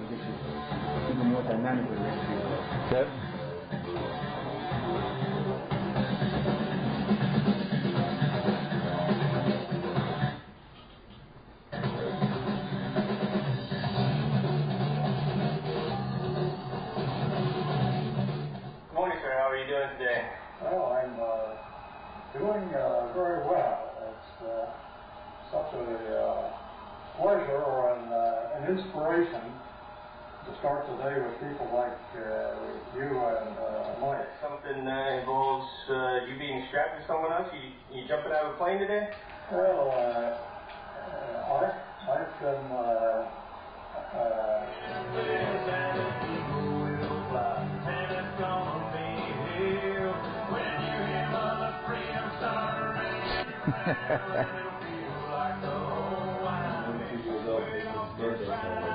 get you even more dynamic with this vehicle. Okay. Today? Well, I'm doing very well. It's such a pleasure or an inspiration to start the day with people like you and Mike. Something involves you being strapped to someone else? You jumping out of a plane today? Well, I've been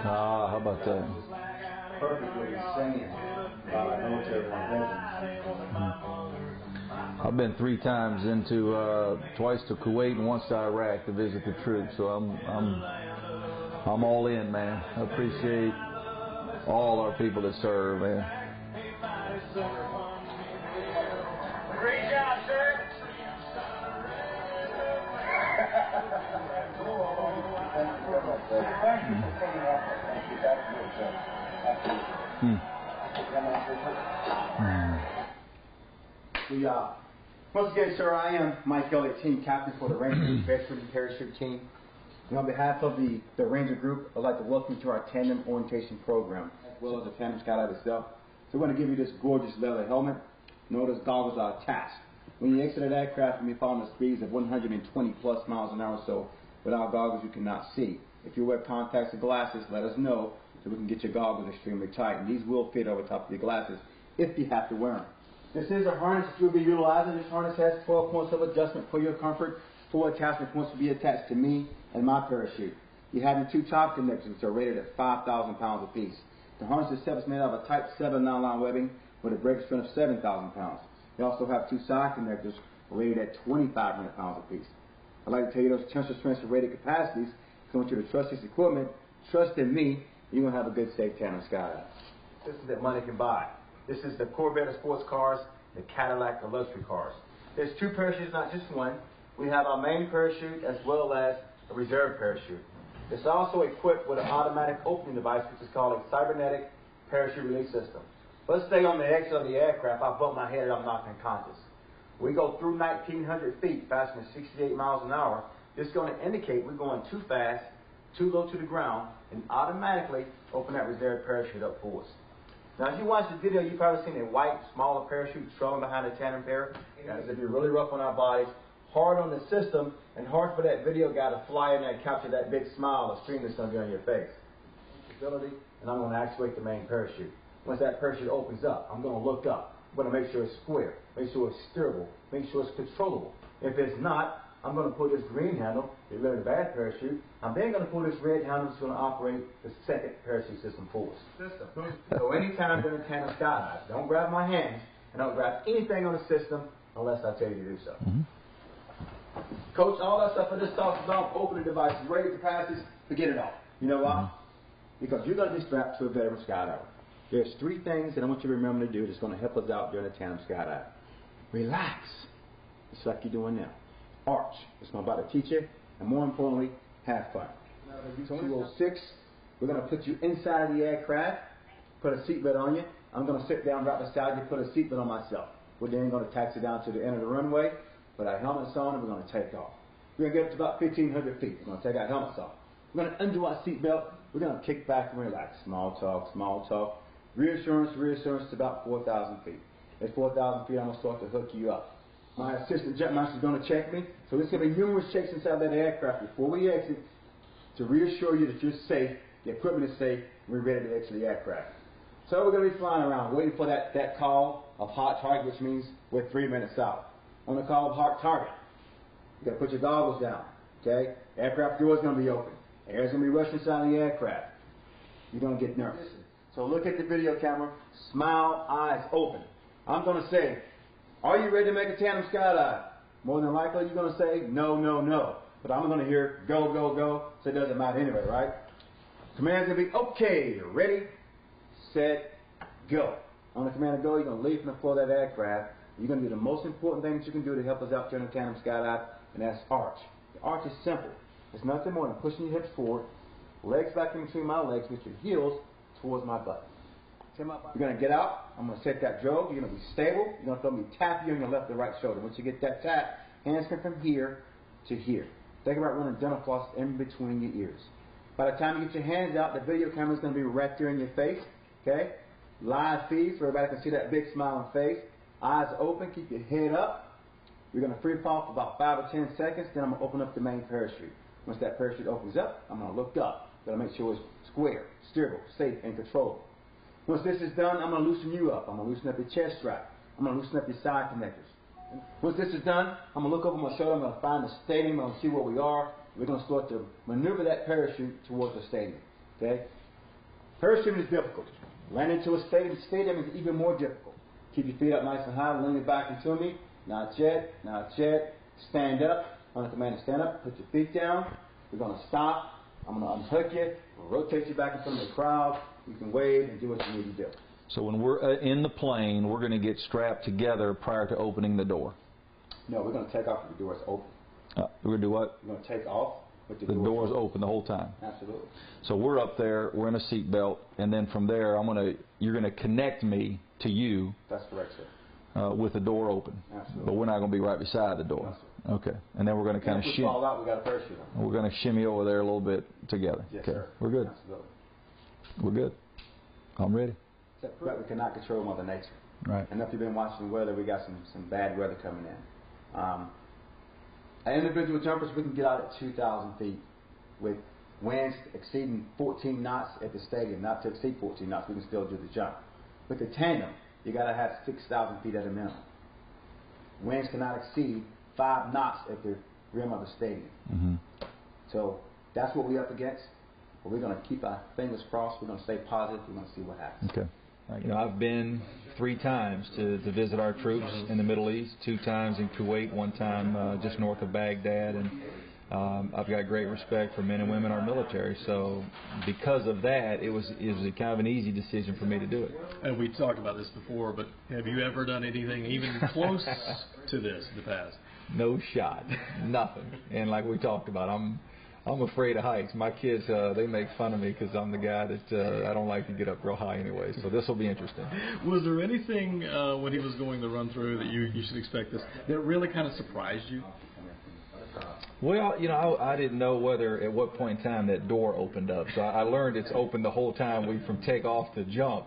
How about that? Perfect what he's saying about our military veterans. I've been 3 times into, twice to Kuwait and once to Iraq to visit the troops, so I'm all in, man. I appreciate all our people that serve, man. Great job, sir. Thank you for coming up. Thank you. That's good, Once again, sir, I am Mike Elliott, team captain for the Ranger Veteran Parachute Team. And on behalf of the Ranger Group, I'd like to welcome you to our tandem orientation program, as well as the tandem skydive itself. So we're going to give you this gorgeous leather helmet. Notice goggles are attached. When you exit that aircraft, you may fall on the speeds of 120 plus miles an hour, so without goggles you cannot see. If you wear contacts or glasses, let us know so we can get your goggles extremely tight. And these will fit over top of your glasses if you have to wear them. This is a harness that you'll be utilizing. This harness has 12 points of adjustment for your comfort. 4 attachment points will be attached to me and my parachute. You have your 2 top connections that are rated at 5,000 pounds apiece. The harness itself is made out of a Type 7 nylon webbing with a break strength of 7,000 pounds. You also have 2 side connectors rated at 2,500 pounds apiece. I'd like to tell you those tensile strengths and rated capacities. So I want you to trust this equipment, trust in me, and you're going to have a good, safe tandem skydive. This is that money can buy. This is the Corvette of sports cars, the Cadillac of luxury cars. There's 2 parachutes, not just one. We have our main parachute as well as a reserve parachute. It's also equipped with an automatic opening device, which is called a cybernetic parachute release system. Let's stay on the exit of the aircraft. I bumped my head and I'm knocked unconscious. We go through 1,900 feet, faster than 68 miles an hour. It's going to indicate we're going too fast, too low to the ground, and automatically open that reserve parachute up for us. Now, as you watch the video, you've probably seen a white, smaller parachute trailing behind the tandem pair. As if you're really rough on our bodies, hard on the system, and hard for that video guy to fly in there and capture that big smile or stream that's going to be on your face. Stability, and I'm going to actuate the main parachute. Once that parachute opens up, I'm going to look up. I'm going to make sure it's square, make sure it's steerable, make sure it's controllable. If it's not, I'm going to pull this green handle, get rid of the bad parachute. I'm then going to pull this red handle that's going to operate the second parachute system for us. So anytime during a tandem skydive, don't grab my hands and don't grab anything on the system unless I tell you to do so. Coach, all that stuff I just talked about, opening devices, rated capacities, forget it all. You know why? Because you're going to be strapped to a veteran skydiver. There's 3 things that I want you to remember to do that's going to help us out during the tandem skydive. Relax, just like you're doing now. Arch, that's what I'm about to teach you, and more importantly, have fun. 206, we're going to put you inside of the aircraft, put a seatbelt on you. I'm going to sit down right beside you, put a seatbelt on myself. We're then going to taxi down to the end of the runway, put our helmets on, and we're going to take off. We're going to get up to about 1,500 feet. We're going to take our helmets off. We're going to undo our seatbelt. We're going to kick back and relax. Small talk, small talk. Reassurance to about 4,000 feet. At 4,000 feet, I'm going to start to hook you up. My assistant jet master is going to check me. So there's going to be numerous checks inside that aircraft before we exit to reassure you that you're safe, the equipment is safe, and we're ready to exit the aircraft. So we're going to be flying around, waiting for that call of hot target, which means we're 3 minutes out. On the call of hot target, you got to put your goggles down. Okay? Aircraft door is going to be open. Air's going to be rushing inside the aircraft. You're going to get nervous. So look at the video camera, smile, eyes open. I'm going to say, are you ready to make a tandem skydive? More than likely, you're going to say, no, no, no. But I'm going to hear, go, go, go. So it doesn't matter anyway, right? Command's going to be, okay, ready, set, go. On the command to go, you're going to leave from the floor of that aircraft. You're going to do the most important thing that you can do to help us out during the tandem skydive, and that's arch. The arch is simple. It's nothing more than pushing your hips forward, legs back in between my legs with your heels towards my butt. You're going to get out. I'm going to set that drogue. You're going to be stable. You're going to feel me tap you on your left or right shoulder. Once you get that tap, hands come from here to here. Think about running dental floss in between your ears. By the time you get your hands out, the video camera is going to be right there in your face. Okay? Live feed so everybody can see that big smiling face. Eyes open. Keep your head up. We're going to free fall for about 5 or 10 seconds. Then I'm going to open up the main parachute. Once that parachute opens up, I'm going to look up. Got to make sure it's square, steerable, safe, and controllable. Once this is done, I'm going to loosen you up. I'm going to loosen up your chest strap. I'm going to loosen up your side connectors. Once this is done, I'm going to look over my shoulder. I'm going to find the stadium. I'm going to see where we are. We're going to start to maneuver that parachute towards the stadium. Okay? Parachuting is difficult. Landing into a stadium is even more difficult. Keep your feet up nice and high. Lean it back into me. Not yet. Not yet. Stand up. On the command to stand up. Put your feet down. We're going to stop. I'm going to unhook you. Rotate you back in front of the crowd. You can wave and do what you need to do. So when we're in the plane, we're going to get strapped together prior to opening the door. No, we're going to take off with the doors open. We're going to do what? We're going to take off with the doors open the whole time. Absolutely. So we're up there, we're in a seat belt, and then from there, you're going to connect me to you. That's correct, sir. With the door open. Absolutely. But we're not going to be right beside the door. No, okay. And then we're going to kind of shimmy. Fall out, we got a parachute on. We're going to shimmy over there a little bit together. Yes, okay. sir. We're good. Absolutely. We're good. I'm ready. But we cannot control Mother Nature. Right. And if you've been watching the weather, we got some bad weather coming in. At individual jumpers, we can get out at 2,000 feet with winds exceeding 14 knots at the stadium. Not to exceed 14 knots, we can still do the jump. With the tandem, you got to have 6,000 feet at a minimum. Winds cannot exceed 5 knots at the rim of the stadium. Mm-hmm. So that's what we're up against. But we're going to keep our fingers crossed. We're going to stay positive. We're going to see what happens. Okay. You know, I've been 3 times to visit our troops in the Middle East, 2 times in Kuwait, 1 time just north of Baghdad, and I've got great respect for men and women in our military. So because of that, it was kind of an easy decision for me to do it. And we talked about this before, but have you ever done anything even close to this in the past? No shot, nothing. And like we talked about, I'm afraid of heights. My kids, they make fun of me because I'm the guy that I don't like to get up real high anyway. So this will be interesting. Was there anything when he was going the run through that you should expect this that really kind of surprised you? Well, you know, I didn't know at what point in time that door opened up. So I learned it's open the whole time from takeoff to jump,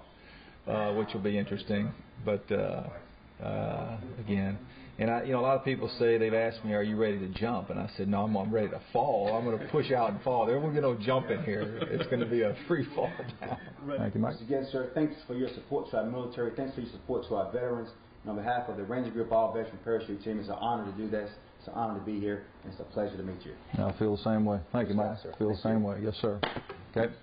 which will be interesting. But again. And a lot of people say, they've asked me, "Are you ready to jump?" And I said, "No, I'm ready to fall. I'm going to push out and fall. There won't be no jumping here. It's going to be a free fall down." Thank you, Mike. Once again, sir, thanks for your support to our military. Thanks for your support to our veterans. And on behalf of the Ranger Group All Veteran Parachute Team, it's an honor to do this. It's an honor to be here, and it's a pleasure to meet you. I feel the same way. Thank you, Mike. Sir. I feel the same way. Yes, sir. Okay.